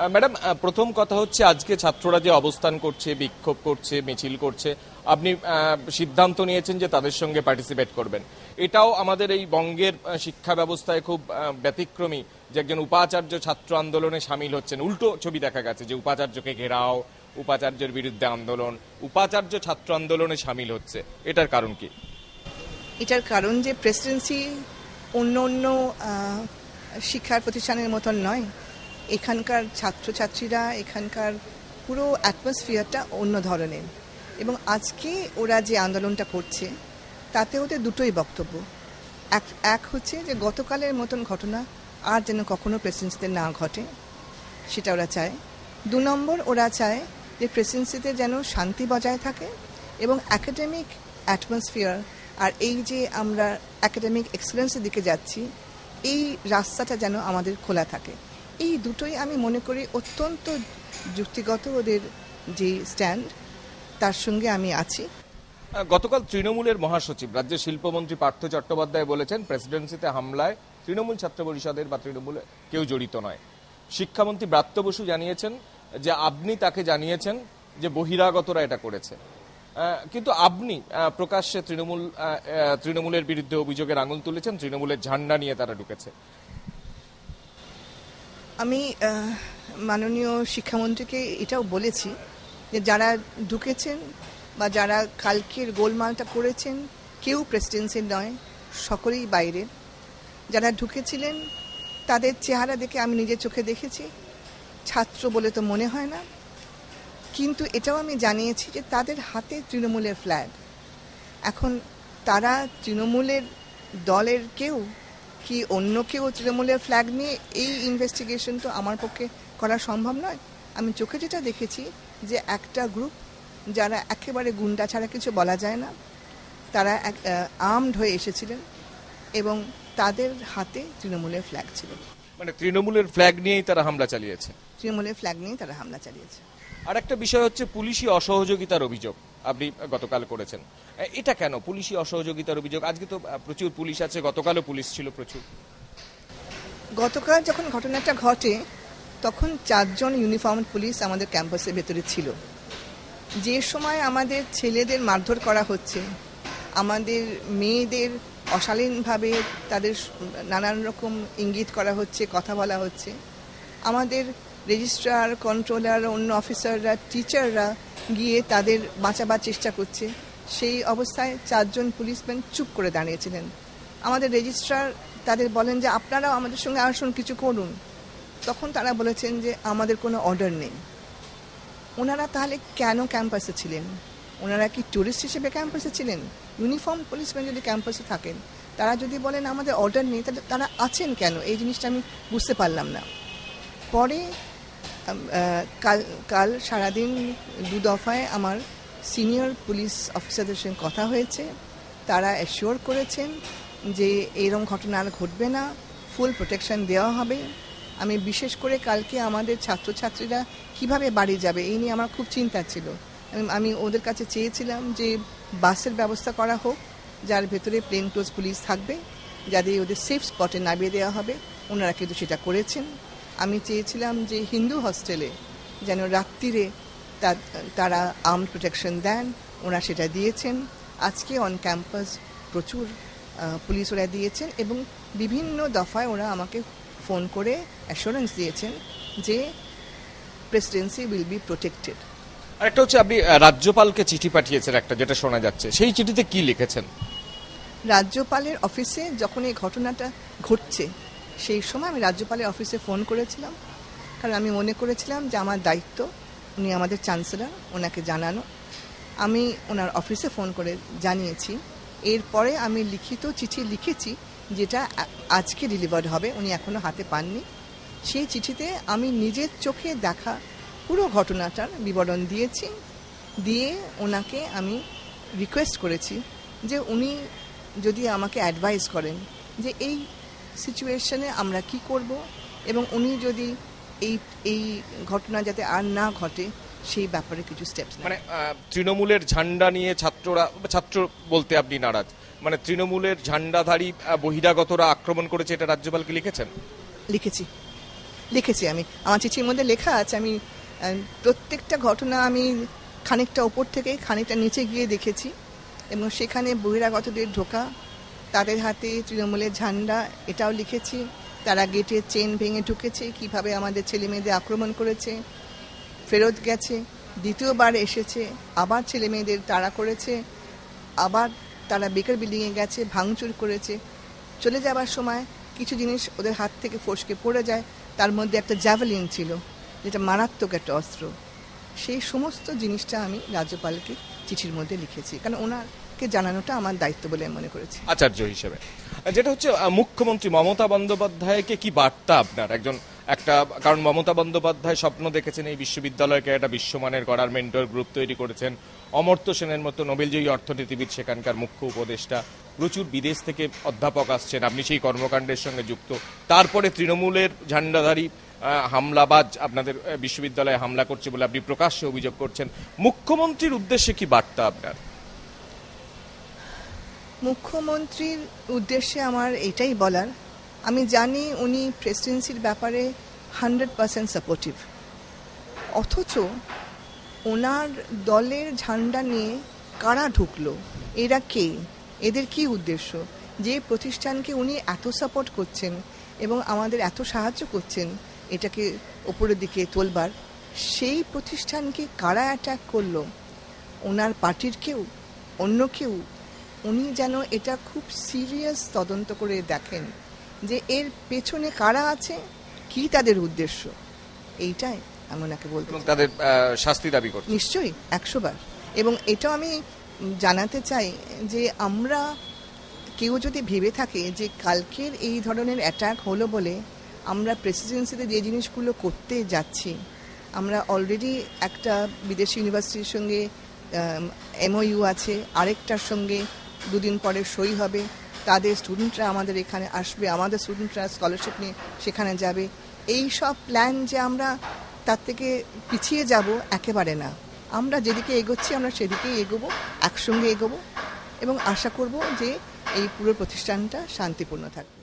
Madam, প্রথম কথা হচ্ছে আজকে ছাত্ররা যে অবস্থান করছে, বিক্ষোভ করছে, মিছিল করছে, আপনি সিদ্ধান্ত নিয়েছেন যে তাদের সঙ্গে পার্টিসিপেট করবেন। এটাও আমাদের এই বঙ্গের শিক্ষা ব্যবস্থায় খুব ব্যতিক্রমী যে একজন উপাচার্য ছাত্র আন্দোলনে সামিল হচ্ছেন। উল্টো ছবি দেখা গেছে যে উপাচার্যকে ঘেরাও, উপাচার্যের বিরুদ্ধে আন্দোলন, উপাচার্য ছাত্র আন্দোলনে সামিল হচ্ছে। এটার কারণ কি? এটার কারণ যে প্রেসিডেন্সি অন্য অন্য শিক্ষার প্রতিষ্ঠানের মতন নয়। এখানকার ছাত্রছাত্রীরা, এখানকার পুরো অ্যাটমসফিয়ারটা অন্য ধরনের, এবং আজকে ওরা যে আন্দোলনটা করছে তাতে ওদের দুটোই বক্তব্য। এক হচ্ছে যে গতকালের মতন ঘটনা আর যেন কখনো প্রেসিডেন্সিতে না ঘটে, সেটা ওরা চায়। 2 নম্বর, ওরা চায় যে প্রেসিডেন্সিতে যেন শান্তি বজায় থাকে এবং অ্যাকাডেমিক অ্যাটমসফিয়ার আর এই যে আমরা অ্যাকাডেমিক এক্সেলেন্সের দিকে যাচ্ছি, এই রাস্তাটা যেন আমাদের খোলা থাকে। এই দুটোই আমি মনে করি অত্যন্ত যুক্তিগত ওদের যে স্ট্যান্ড, তার সঙ্গে আমি আছি। গতকাল তৃণমূলের মহাসচিব, রাজ্যের শিল্পমন্ত্রী পার্থ চট্টোপাধ্যায় বলেছেন প্রেসিডেন্সিতে হামলায় তৃণমূল ছাত্র পরিষদের বা তৃণমূলে কেউ জড়িত নয়। শিক্ষামন্ত্রী ব্রাত্য বসু জানিয়েছেন যে আপনি তাকে জানিয়েছেন যে বহিরাগতরা এটা করেছে, কিন্তু আপনি প্রকাশ্যে তৃণমূলের বিরুদ্ধে অভিযোগের আঙুল তুলেছেন, তৃণমূলের ঝান্ডা নিয়ে তারা ঢুকেছে। আমি মাননীয় শিক্ষামন্ত্রীকে এটাও বলেছি যে যারা ঢুকেছেন বা যারা কালকের গোলমালটা করেছেন কেউ প্রেসিডেন্সির নয়, সকলেই বাইরের। যারা ঢুকেছিলেন তাদের চেহারা দেখে আমি নিজের চোখে দেখেছি, ছাত্র বলে তো মনে হয় না। কিন্তু এটাও আমি জানিয়েছি যে তাদের হাতে তৃণমূলের ফ্ল্যাগ। এখন তারা তৃণমূলের দলের কেউ কি অন্য কেউ তৃণমূলের ফ্ল্যাগ নিয়ে এই ইনভেস্টিগেশন তো আমার পক্ষে করা সম্ভব নয়। আমি চোখে যেটা দেখেছি যে একটা গ্রুপ যারা একেবারে গুন্ডা ছাড়া কিছু বলা যায় না, তারা আর্মড হয়ে এসেছিলেন এবং তাদের হাতে তৃণমূলের ফ্ল্যাগ ছিল। মানে তৃণমূলের ফ্ল্যাগ নিয়েই তারা হামলা চালিয়েছে? তৃণমূলের ফ্ল্যাগ নিয়েই তারা হামলা চালিয়েছে। আর একটা বিষয় হচ্ছে পুলিশি অসহযোগিতার অভিযোগ আপনি গতকাল করেছেন। এটা কেন পুলিশি অসহযোগিতার অভিযোগ? আজকে তো প্রচুর পুলিশ আছে, গতকালও পুলিশ ছিল প্রচুর। গতকাল যখন ঘটনাটা ঘটে তখন 4 জন ইউনিফর্ম পুলিশ আমাদের ক্যাম্পাসের ভেতরে ছিল। যে সময় আমাদের ছেলেদের মারধর করা হচ্ছে, আমাদের মেয়েদের অশালীনভাবে তাদের নানান রকম ইঙ্গিত করা হচ্ছে, কথা বলা হচ্ছে, আমাদের রেজিস্ট্রার, কন্ট্রোলার, অন্য অফিসাররা, টিচাররা গিয়ে তাদের বাঁচাবার চেষ্টা করছে, সেই অবস্থায় 4 জন পুলিশম্যান চুপ করে দাঁড়িয়েছিলেন। আমাদের রেজিস্ট্রার তাদের বলেন যে আপনারাও আমাদের সঙ্গে আসুন, কিছু করুন। তখন তারা বলেছেন যে আমাদের কোনো অর্ডার নেই। ওনারা তাহলে কেন ক্যাম্পাসে ছিলেন? ওনারা কি টুরিস্ট হিসেবে ক্যাম্পাসে ছিলেন? ইউনিফর্ম পুলিশম্যান যদি ক্যাম্পাসে থাকেন, তারা যদি বলেন আমাদের অর্ডার নেই, তাহলে তারা আছেন কেন? এই জিনিসটা আমি বুঝতে পারলাম না। পরে কাল সারাদিন 2 দফায় আমার সিনিয়র পুলিশ অফিসারদের সঙ্গে কথা হয়েছে। তারা অ্যাসিওর করেছেন যে এরকম ঘটনা আর ঘটবে না, ফুল প্রোটেকশন দেওয়া হবে। আমি বিশেষ করে কালকে আমাদের ছাত্রছাত্রীরা কিভাবে বাড়ি যাবে এই নিয়ে আমার খুব চিন্তা ছিল। আমি ওদের কাছে চেয়েছিলাম যে বাসের ব্যবস্থা করা হোক, যার ভেতরে প্লেন ক্লোজ পুলিশ থাকবে, যাদের ওদের সেফ স্পটে নামিয়ে দেওয়া হবে। ওনারা কিন্তু সেটা করেছেন। আমি চেয়েছিলাম যে হিন্দু হস্টেলে যেন রাত্রিরে তারা আর্মড প্রোটেকশন দেন, ওরা সেটা দিয়েছেন। আজকে অন ক্যাম্পাস প্রচুর পুলিশ ওরা দিয়েছেন এবং বিভিন্ন দফায় ওরা আমাকে ফোন করে অ্যাসুরেন্স দিয়েছেন যে প্রেসিডেন্সি উইল বি প্রোটেক্টেড। আরেকটা হচ্ছে আপনি রাজ্যপালকে চিঠি পাঠিয়েছেন একটা, যেটা শোনা যাচ্ছে, সেই চিঠিতে কি লিখেছেন? রাজ্যপালের অফিসে যখন এই ঘটনাটা ঘটছে সেই সময় আমি রাজ্যপালের অফিসে ফোন করেছিলাম, কারণ আমি মনে করেছিলাম যে আমার দায়িত্ব, উনি আমাদের চ্যান্সেলর, ওনাকে জানানো। আমি ওনার অফিসে ফোন করে জানিয়েছি। এরপরে আমি লিখিত চিঠি লিখেছি যেটা আজকে ডেলিভার্ড হবে, উনি এখনও হাতে পাননি। সেই চিঠিতে আমি নিজের চোখে দেখা পুরো ঘটনাটার বিবরণ দিয়েছি, দিয়ে ওনাকে আমি রিকোয়েস্ট করেছি যে উনি যদি আমাকে অ্যাডভাইস করেন যে এই সিচুয়েশনে আমরা কি করব, এবং উনি যদি এই ঘটনা যাতে আর না ঘটে সেই ব্যাপারে কিছু স্টেপস। মানে তৃণমূলের ঝান্ডা নিয়ে ছাত্র বলতে আপনি নারাজ? মানে তৃণমূলের ঝান্ডাধারী বহিরাগতরা আক্রমণ করেছে, এটা রাজ্যপালকে লিখেছেন? লিখেছি। লিখেছি আমি, আমার চিঠির মধ্যে লেখা আছে। আমি প্রত্যেকটা ঘটনা আমি খানিকটা ওপর থেকে খানিকটা নিচে গিয়ে দেখেছি, এবং সেখানে বহিরাগতদের ঢোকা, তাদের হাতে তৃণমূলের ঝান্ডা, এটাও লিখেছি। তারা গেটের চেন ভেঙে ঢুকেছে, কিভাবে আমাদের ছেলে মেয়েদের আক্রমণ করেছে, ফেরত গেছে, দ্বিতীয়বার এসেছে, আবার ছেলে মেয়েদের তাড়া করেছে, আবার তারা বেকার বিল্ডিংয়ে গেছে, ভাঙচুর করেছে। চলে যাবার সময় কিছু জিনিস ওদের হাত থেকে ফসকে পড়ে যায়, তার মধ্যে একটা জ্যাভেলিন ছিল, যেটা মারাত্মক একটা অস্ত্র। সেই সমস্ত জিনিসটা আমি রাজ্যপালকে চিঠির মধ্যে লিখেছি, কারণ ওনাকে জানানোটা আমার দায়িত্ব বলে আমি মনে করেছি আচার্য হিসেবে। যেটা হচ্ছে মুখ্যমন্ত্রী মমতা বন্দ্যোপাধ্যায়কে কি বার্তা আপনার কারণ মমতা বন্দ্যোপাধ্যায় স্বপ্ন দেখেছেন এই বিশ্ববিদ্যালয়কে একটা বিশ্বমানের করার, মেন্টর গ্রুপ তৈরি করেছেন, অমর্ত্য সেনের মতো নোবেলজয়ী অর্থনীতিবিদ সেখানকার মুখ্য উপদেষ্টা, প্রচুর বিদেশ থেকে অধ্যাপক আসছেন, আপনি সেই কর্মকাণ্ডের সঙ্গে যুক্ত। তারপরে তৃণমূলের ঝান্ডাধারী হামলাবাজ আপনাদের বিশ্ববিদ্যালয়ে হামলা করছে বলে আপনি প্রকাশ্যে অভিযোগ করছেন। মুখ্যমন্ত্রীর উদ্দেশ্যে কি বার্তা আপনার? মুখ্যমন্ত্রীর উদ্দেশ্যে আমার এটাই বলার, আমি জানি উনি প্রেসিডেন্সির ব্যাপারে 100% সাপোর্টিভ, অথচ ওনার দলের ঝান্ডা নিয়ে কারা ঢুকলো, এরা কে, এদের কি উদ্দেশ্য? যে প্রতিষ্ঠানকে উনি এত সাপোর্ট করছেন এবং আমাদের এত সাহায্য করছেন এটাকে ওপরের দিকে তোলবার, সেই প্রতিষ্ঠানকে কারা অ্যাটাক করলো? ওনার পার্টির কেউ, অন্য কেউ? উনি যেন এটা খুব সিরিয়াস তদন্ত করে দেখেন যে এর পেছনে কারা আছে, কি তাদের উদ্দেশ্য। এইটাই আমি ওনাকে বলতে চাই। তাদের শাস্তি দাবি করছেন নিশ্চয়ই 100 বার। এবং এটাও আমি জানাতে চাই যে আমরা কেউ যদি ভেবে থাকে যে কালকের এই ধরনের অ্যাটাক হলো বলে আমরা প্রেসিডেন্সিতে যে জিনিসগুলো করতে যাচ্ছি, আমরা অলরেডি একটা বিদেশি ইউনিভার্সিটির সঙ্গে MOU আছে, আরেকটার সঙ্গে দুদিন পরে সই হবে, তাদের স্টুডেন্টরা আমাদের এখানে আসবে, আমাদের স্টুডেন্টরা স্কলারশিপ নিয়ে সেখানে যাবে। এই সব প্ল্যান যে আমরা তার থেকে পিছিয়ে যাব, একেবারে না। আমরা যেদিকে এগোচ্ছি আমরা সেদিকেই এগোবো, একসঙ্গে এগোবো, এবং আশা করব যে এই পুরো প্রতিষ্ঠানটা শান্তিপূর্ণ থাকবে।